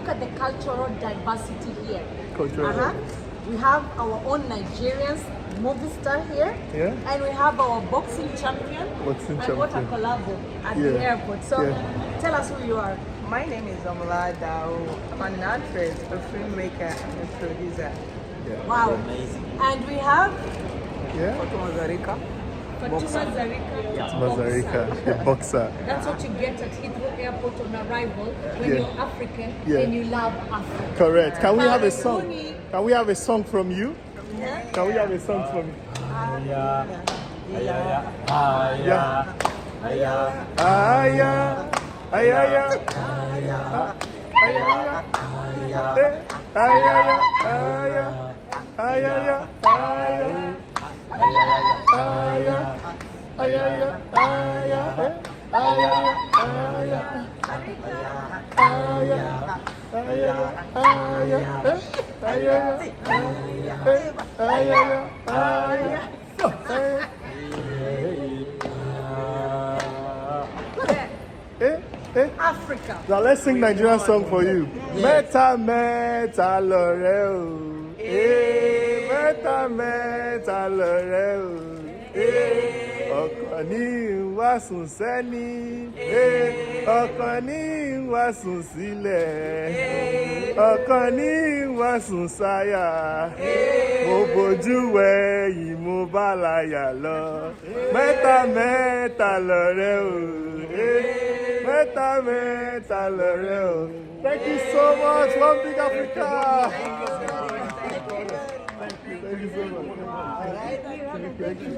look at the cultural diversity here. Cultural. We have our own Nigerians movie star here. Yeah. And we have our boxing champion. Boxing and what a champion. collabo at the airport. So tell us who you are. My name is Omola Dao. I'm an actress, a filmmaker, and a producer. Yeah. Wow. Amazing. And we have Yeah. Fatuma Zarika. Fatuma Zarika. Mazarika, the boxer. That's what you get at Heathrow Airport on arrival when Yeah. you're African Yeah. and you love Africa. Correct. Can we have a Karibuni. song? Can we have a song from you? Can we have a song from you? Yeah. Yeah. Yeah. Yeah. Aya. Aya. Africa. Now let's sing Nigerian song for you. Meta meta lore o. Meta meta lore o. Ọ̀kan ní wá sùn sẹ́ni. Ọ̀kan ní wá sùn sílẹ̀. Ọ̀kan ní wá sùn sáyà. Mo bójú wẹ̀yìn mo bá láyà lọ. Mẹ́ta mẹ́ta lọ̀rẹ́ o. Mẹ́ta mẹ́ta lọ̀rẹ́ o. Thank you so much, One Big Africa. Thank you so much. Thank you.